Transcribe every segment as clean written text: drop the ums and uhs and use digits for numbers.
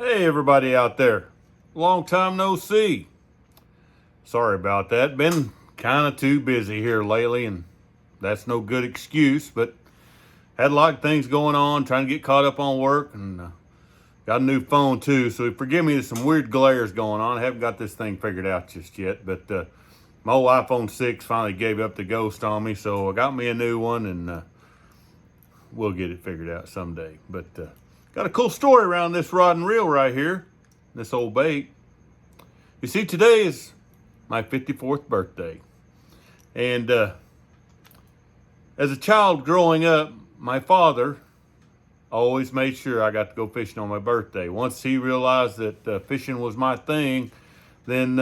Hey, everybody out there. Long time no see. Sorry about that. Been kind of too busy here lately, and that's no good excuse, but had a lot of things going on, trying to get caught up on work, and got a new phone too, so forgive me, there's some weird glares going on. I haven't got this thing figured out just yet, but my old iPhone 6 finally gave up the ghost on me, so I got me a new one, and we'll get it figured out someday. But got a cool story around this rod and reel right here, this old bait. You see, today is my 54th birthday. And as a child growing up, my father always made sure I got to go fishing on my birthday. Once he realized that fishing was my thing, then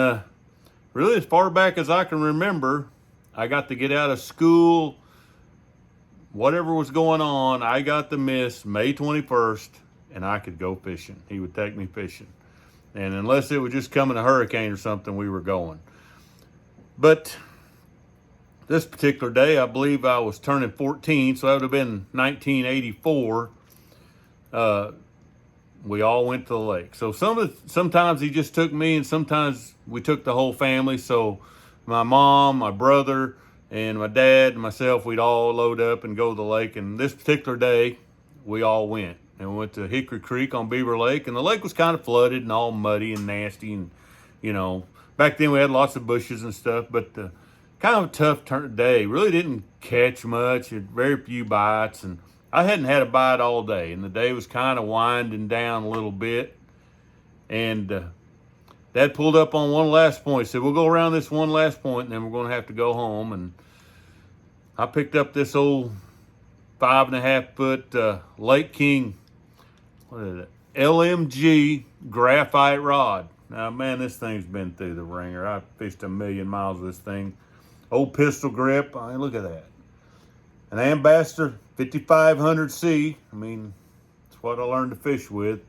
really as far back as I can remember, I got to get out of school. Whatever was going on, I got to miss May 21st, and I could go fishing. He would take me fishing. And unless it was just coming a hurricane or something, we were going. But this particular day, I believe I was turning 14, so that would have been 1984. We all went to the lake. So sometimes he just took me, and sometimes we took the whole family. So my mom, my brother, and my dad and myself, we'd all load up and go to the lake. And this particular day, we all went. And we went to Hickory Creek on Beaver Lake. And the lake was kind of flooded and all muddy and nasty. And, you know, back then we had lots of bushes and stuff. But kind of a tough day. Really didn't catch much. Had very few bites. And I hadn't had a bite all day. And the day was kind of winding down a little bit. And Dad pulled up on one last point. He said, we'll go around this one last point, and then we're going to have to go home. And I picked up this old 5.5 foot Lake King, what is it? LMG graphite rod. Now, man, this thing's been through the ringer. I fished 1,000,000 miles with this thing. Old pistol grip. I mean, look at that. An Ambassador 5500C. I mean, it's what I learned to fish with.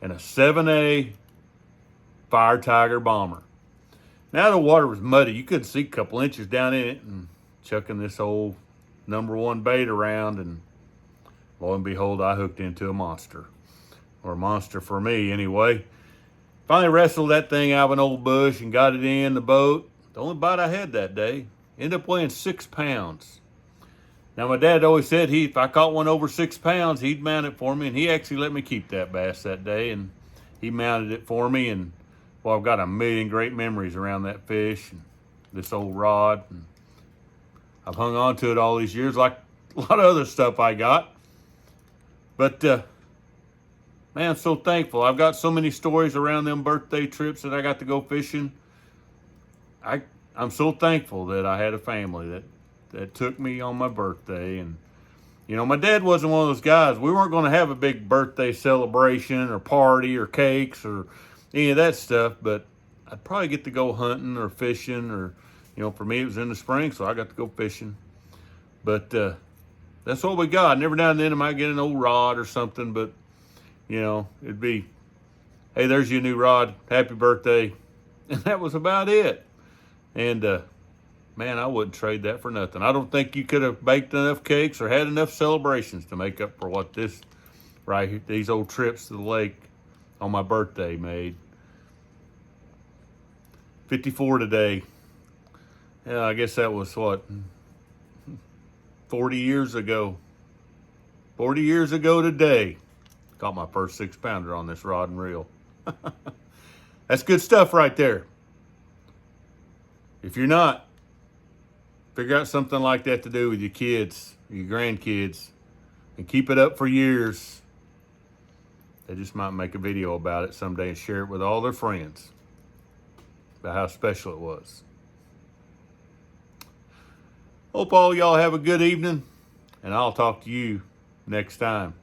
And a 7A Fire Tiger bomber. Now the water was muddy. You couldn't see a couple inches down in it, and chucking this old #1 bait around, and lo and behold, I hooked into a monster. Or a monster for me, anyway. Finally wrestled that thing out of an old bush and got it in the boat. The only bite I had that day. Ended up weighing 6 pounds. Now, my dad always said if I caught one over 6 pounds, he'd mount it for me, and he actually let me keep that bass that day, and he mounted it for me, and well, I've got a million great memories around that fish and this old rod. And I've hung on to it all these years, like a lot of other stuff I got. But, man, I'm so thankful. I've got so many stories around them birthday trips that I got to go fishing. I'm so thankful that I had a family that took me on my birthday. And, you know, my dad wasn't one of those guys. We weren't going to have a big birthday celebration or party or cakes or any of that stuff, but I'd probably get to go hunting or fishing, or, you know, for me it was in the spring, so I got to go fishing. But that's what we got. And every now and then I might get an old rod or something, but, you know, it'd be, hey, there's your new rod, happy birthday. And that was about it. And man, I wouldn't trade that for nothing. I don't think you could have baked enough cakes or had enough celebrations to make up for what this right here, these old trips to the lake on my birthday made. 54 today. Yeah, I guess that was what, 40 years ago. 40 years ago today, caught my first 6-pounder on this rod and reel. That's good stuff right there. If you're not, figure out something like that to do with your kids, your grandkids, and keep it up for years. They just might make a video about it someday and share it with all their friends about how special it was. Hope all y'all have a good evening, and I'll talk to you next time.